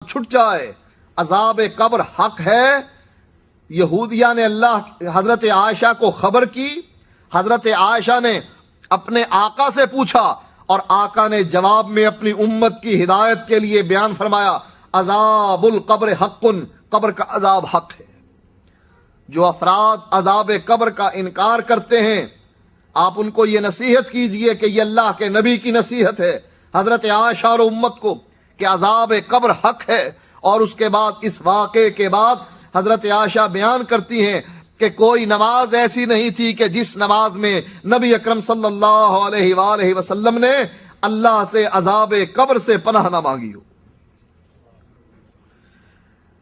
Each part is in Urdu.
چھٹ جائے، عذاب قبر حق ہے۔ یہودیہ نے حضرت عائشہ کو خبر کی، حضرت عائشہ نے اپنے آقا سے پوچھا اور آقا نے جواب میں اپنی امت کی ہدایت کے لیے بیان فرمایا، عذاب القبر حق، قبر کا عذاب حق ہے۔ جو افراد عذاب قبر کا انکار کرتے ہیں، آپ ان کو یہ نصیحت کیجئے کہ یہ اللہ کے نبی کی نصیحت ہے حضرت عائشہ اور امت کو کہ عذاب قبر حق ہے۔ اور اس کے بعد، اس واقعے کے بعد حضرت عائشہ بیان کرتی ہیں کہ کوئی نماز ایسی نہیں تھی کہ جس نماز میں نبی اکرم صلی اللہ علیہ وآلہ وسلم نے اللہ سے عذاب قبر سے پناہ نہ مانگی ہو۔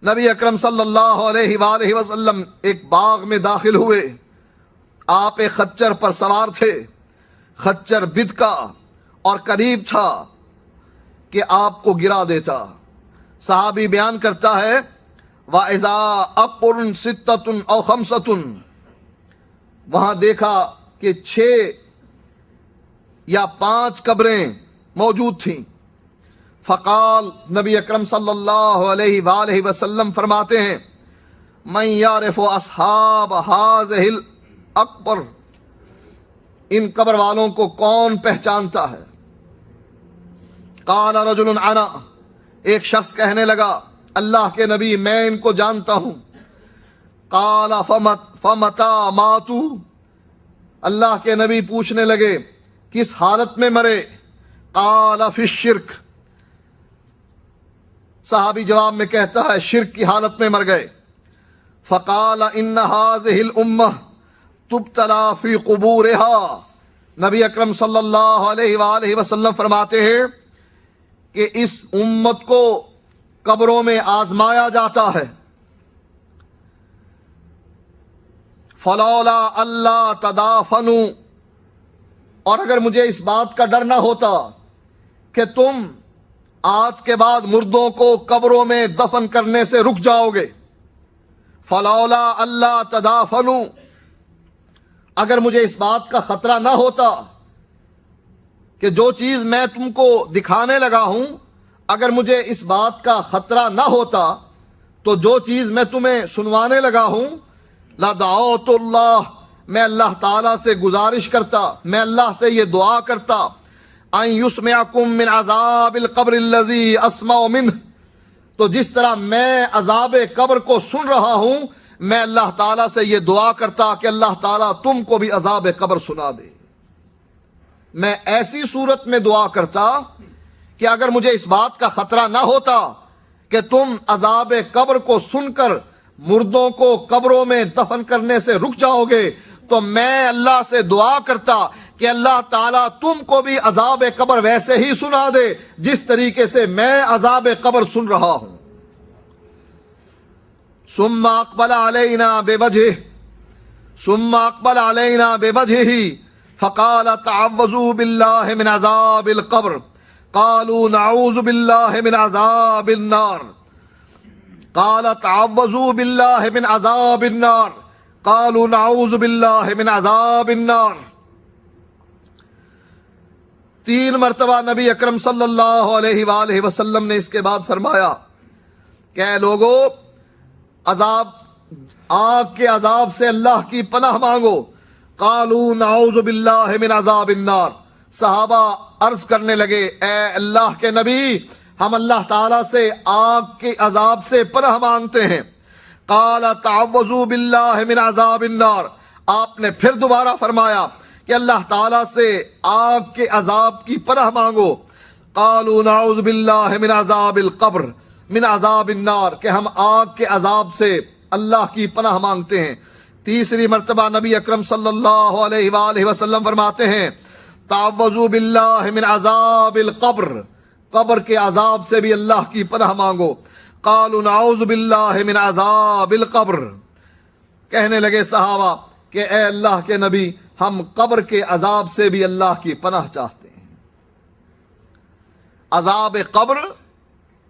نبی اکرم صلی اللہ علیہ وآلہ وسلم ایک باغ میں داخل ہوئے، آپ ایک خچر پر سوار تھے، خچر بدکا اور قریب تھا کہ آپ کو گرا دیتا۔ صحابی بیان کرتا ہے، وَإِذَا أَقْرٌ سِتَّةٌ أَوْ خَمْسَةٌ، وہاں دیکھا کہ 6 یا 5 قبریں موجود تھیں۔ فقال، نبی اکرم صلی اللہ علیہ وآلہ وسلم فرماتے ہیں، مَن يَعْرِفُ أَصْحَابَ هَٰذِهِ الْأَقْبَرِ، ان قبر والوں کو کون پہچانتا ہے؟ قال رجل انا، ایک شخص کہنے لگا، اللہ کے نبی میں ان کو جانتا ہوں۔ قال فمتا ماتو، اللہ کے نبی پوچھنے لگے کس حالت میں مرے؟ قال فی الشرک، صحابی جواب میں کہتا ہے شرک کی حالت میں مر گئے۔ فقال ان هذه الامه تبتلى فی قبورها، نبی اکرم صلی اللہ علیہ وآلہ وسلم فرماتے ہیں کہ اس امت کو قبروں میں آزمایا جاتا ہے۔ فلولا اللہ تدافنوا، اور اگر مجھے اس بات کا ڈر نہ ہوتا کہ تم آج کے بعد مردوں کو قبروں میں دفن کرنے سے رک جاؤ گے، فلولا اللہ تدافنوا، اگر مجھے اس بات کا خطرہ نہ ہوتا کہ جو چیز میں تم کو دکھانے لگا ہوں، اگر مجھے اس بات کا خطرہ نہ ہوتا تو جو چیز میں تمہیں سنوانے لگا ہوں، لدعوت اللہ، میں اللہ تعالیٰ سے گزارش کرتا، میں اللہ سے یہ دعا کرتا، ان یسمعکم من عذاب القبر الذی اسمع منہ، تو جس طرح میں عذاب قبر کو سن رہا ہوں، میں اللہ تعالیٰ سے یہ دعا کرتا کہ اللہ تعالیٰ تم کو بھی عذاب قبر سنا دے۔ میں ایسی صورت میں دعا کرتا کہ اگر مجھے اس بات کا خطرہ نہ ہوتا کہ تم عذاب قبر کو سن کر مردوں کو قبروں میں دفن کرنے سے رک جاؤ گے، تو میں اللہ سے دعا کرتا کہ اللہ تعالیٰ تم کو بھی عذاب قبر ویسے ہی سنا دے جس طریقے سے میں عذاب قبر سن رہا ہوں۔ ثم اقبل علینا بوجهہ فقال تعوذوا باللہ من عذاب القبر، قالوا نعوذ باللہ من عذاب النار، قال تعوذوا باللہ من عذاب النار، قالوا نعوذ باللہ من عذاب النار۔ 3 مرتبہ نبی اکرم صلی اللہ علیہ وآلہ وسلم نے اس کے بعد فرمایا کہ اے لوگو، آگ کے عذاب سے اللہ کی پناہ مانگو۔ قالوا نعوذ باللہ من عذاب النار، صحابہ عرض کرنے لگے اے اللہ کے نبی، ہم اللہ تعالیٰ سے آگ کے عذاب سے پناہ مانگتے ہیں۔ قال تعوذوا باللہ من عذاب النار، آپ نے پھر دوبارہ فرمایا کہ اللہ تعالیٰ سے آگ کے عذاب کی پناہ مانگو۔ قالوا نعوذ باللہ من عذاب القبر من عذاب النار، کہ ہم آگ کے عذاب سے اللہ کی پناہ مانگتے ہیں۔ تیسری مرتبہ نبی اکرم صلی اللہ علیہ وآلہ وسلم فرماتے ہیں تعوذوا باللہ من عذاب القبر، قبر کے عذاب سے بھی اللہ کی پناہ مانگو۔ قالوا نعوذ باللہ من عذاب القبر، کہنے لگے صحابہ کہ اے اللہ کے نبی، ہم قبر کے عذاب سے بھی اللہ کی پناہ چاہتے ہیں۔ عذاب قبر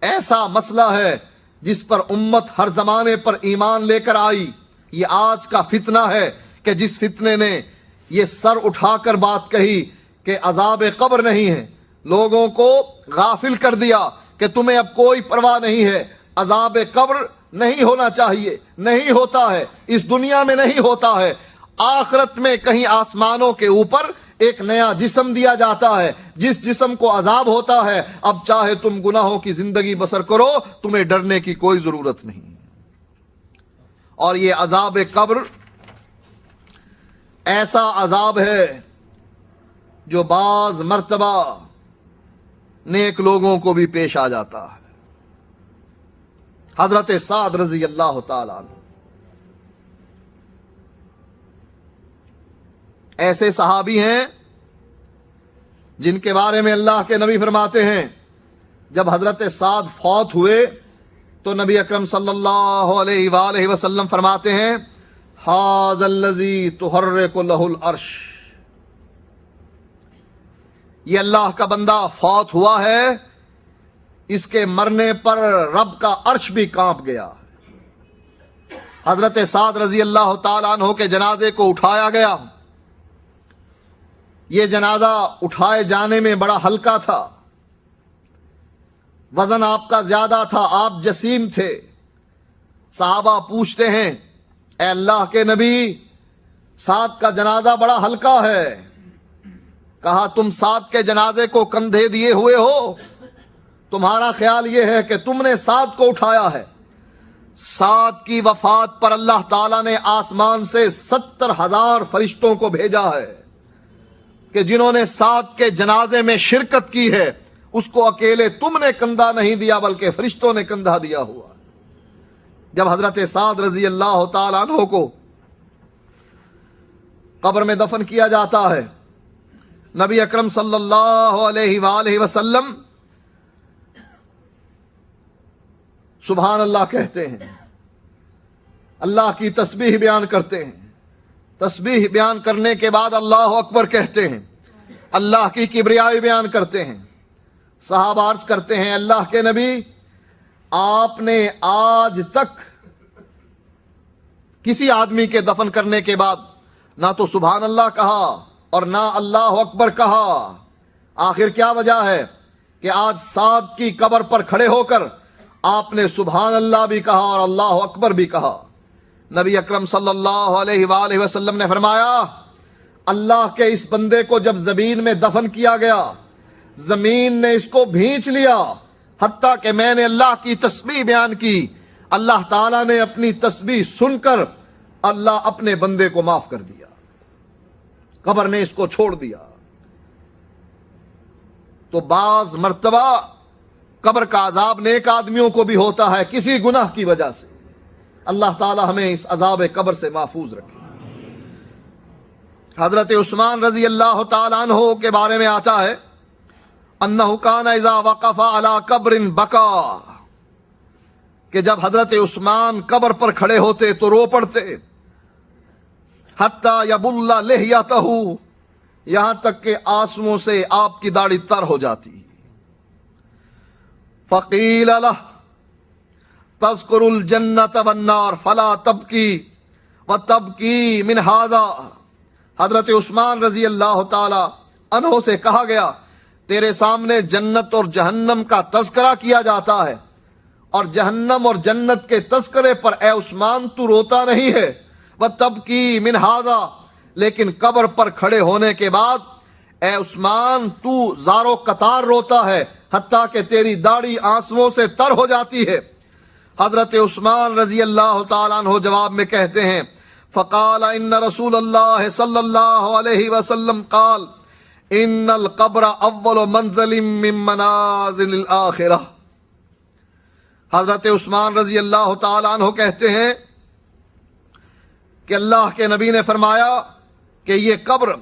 ایسا مسئلہ ہے جس پر امت ہر زمانے پر ایمان لے کر آئی۔ یہ آج کا فتنہ ہے کہ جس فتنے نے یہ سر اٹھا کر بات کہی کہ عذاب قبر نہیں ہے، لوگوں کو غافل کر دیا کہ تمہیں اب کوئی پرواہ نہیں ہے، عذاب قبر نہیں ہونا چاہیے، نہیں ہوتا ہے، اس دنیا میں نہیں ہوتا ہے، آخرت میں کہیں آسمانوں کے اوپر ایک نیا جسم دیا جاتا ہے، جس جسم کو عذاب ہوتا ہے، اب چاہے تم گناہوں کی زندگی بسر کرو، تمہیں ڈرنے کی کوئی ضرورت نہیں۔ اور یہ عذاب قبر ایسا عذاب ہے جو بعض مرتبہ نیک لوگوں کو بھی پیش آ جاتا ہے۔ حضرت سعد رضی اللہ تعالیٰ عنہ ایسے صحابی ہیں جن کے بارے میں اللہ کے نبی فرماتے ہیں جب حضرت سعد فوت ہوئے تو نبی اکرم صلی اللہ علیہ وآلہ وسلم فرماتے ہیں ھذا الذی تحرک لہ العرش، یہ اللہ کا بندہ فوت ہوا ہے، اس کے مرنے پر رب کا عرش بھی کانپ گیا۔ حضرت سعد رضی اللہ تعالیٰ عنہ کے جنازے کو اٹھایا گیا۔ یہ جنازہ اٹھائے جانے میں بڑا ہلکا تھا، وزن آپ کا زیادہ تھا، آپ جسیم تھے۔ صحابہ پوچھتے ہیں اے اللہ کے نبی، سعد کا جنازہ بڑا ہلکا ہے، کہا تم سعد کے جنازے کو کندھے دیے ہوئے ہو، تمہارا خیال یہ ہے کہ تم نے سعد کو اٹھایا ہے۔ سعد کی وفات پر اللہ تعالیٰ نے آسمان سے 70,000 فرشتوں کو بھیجا ہے کہ جنہوں نے سعد کے جنازے میں شرکت کی ہے، اس کو اکیلے تم نے کندھا نہیں دیا بلکہ فرشتوں نے کندھا دیا ہوا۔ جب حضرت سعد رضی اللہ تعالیٰ عنہ کو قبر میں دفن کیا جاتا ہے، نبی اکرم صلی اللہ علیہ وآلہ وسلم سبحان اللہ کہتے ہیں، اللہ کی تسبیح بیان کرتے ہیں، تسبیح بیان کرنے کے بعد اللہ اکبر کہتے ہیں، اللہ کی کبریائی بیان کرتے ہیں۔ صحابہ عرض کرتے ہیں اللہ کے نبی، آپ نے آج تک کسی آدمی کے دفن کرنے کے بعد نہ تو سبحان اللہ کہا اور نہ اللہ اکبر کہا، آخر کیا وجہ ہے کہ آج سعد کی قبر پر کھڑے ہو کر آپ نے سبحان اللہ بھی کہا اور اللہ اکبر بھی کہا؟ نبی اکرم صلی اللہ علیہ وآلہ وسلم نے فرمایا اللہ کے اس بندے کو جب زمین میں دفن کیا گیا، زمین نے اس کو بھینچ لیا، حتیٰ کہ میں نے اللہ کی تسبیح بیان کی، اللہ تعالیٰ نے اپنی تسبیح سن کر اللہ اپنے بندے کو معاف کر دیا، قبر نے اس کو چھوڑ دیا۔ تو بعض مرتبہ قبر کا عذاب نیک آدمیوں کو بھی ہوتا ہے کسی گناہ کی وجہ سے، اللہ تعالی ہمیں اس عذاب قبر سے محفوظ رکھے۔ حضرت عثمان رضی اللہ تعالیٰ عنہ کے بارے میں آتا ہے انہ کان اذا وقف علی قبر بکا، کہ جب حضرت عثمان قبر پر کھڑے ہوتے تو رو پڑتے، حتی یبل لحیتہ، یہاں تک کہ آنسوؤں سے آپ کی داڑھی تر ہو جاتی۔ فقیل لہ تذکر الجنۃ والنار فلا تبکی وتبکی من ھذا، حضرت عثمان رضی اللہ تعالی عنہ سے کہا گیا تیرے سامنے جنت اور جہنم کا تذکرہ کیا جاتا ہے، اور جہنم اور جنت کے تذکرے پر اے عثمان تو روتا نہیں ہے، وتبکی من ھذا، لیکن قبر پر کھڑے ہونے کے بعد اے عثمان تو زارو قطار روتا ہے، حتیٰ کہ تیری داڑھی آنسوؤں سے تر ہو جاتی ہے۔ حضرت عثمان رضی اللہ تعالیٰ عنہ جواب میں کہتے ہیں فقال ان رسول اللہ صلی اللہ علیہ وسلم قال ان القبر اول منزل من منازل الاخرہ، حضرت عثمان رضی اللہ تعالیٰ عنہ کہتے ہیں کہ اللہ کے نبی نے فرمایا کہ یہ قبر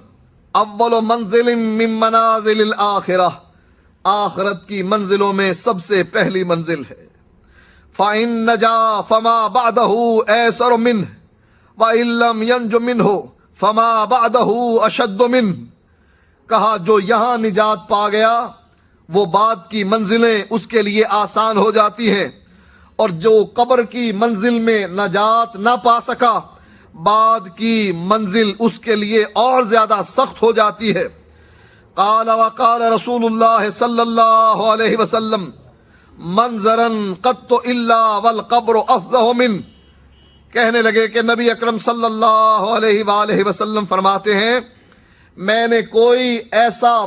اول منزل من منازل الاخرہ، آخرت کی منزلوں میں سب سے پہلی منزل ہے۔ فَإِن نَجَا فَمَا بَعْدَهُ أَيْسَرُ مِنْهُ وَإِن لَّمْ يَنْجُ مِنْهُ فَمَا بَعْدَهُ أَشَدُّ مِنْهُ، کہا جو یہاں نجات پا گیا وہ بعد کی منزلیں اس کے لیے آسان ہو جاتی ہیں، اور جو قبر کی منزل میں نجات نہ پا سکا بعد کی منزل اس کے لیے اور زیادہ سخت ہو جاتی ہے۔ قال وقال رسول اللہ صلی اللہ علیہ وسلم منظرن قط الا والقبر افضح من. کہنے لگے کہ نبی اکرم صلی اللہ علیہ وآلہ وسلم فرماتے ہیں میں نے کوئی ایسا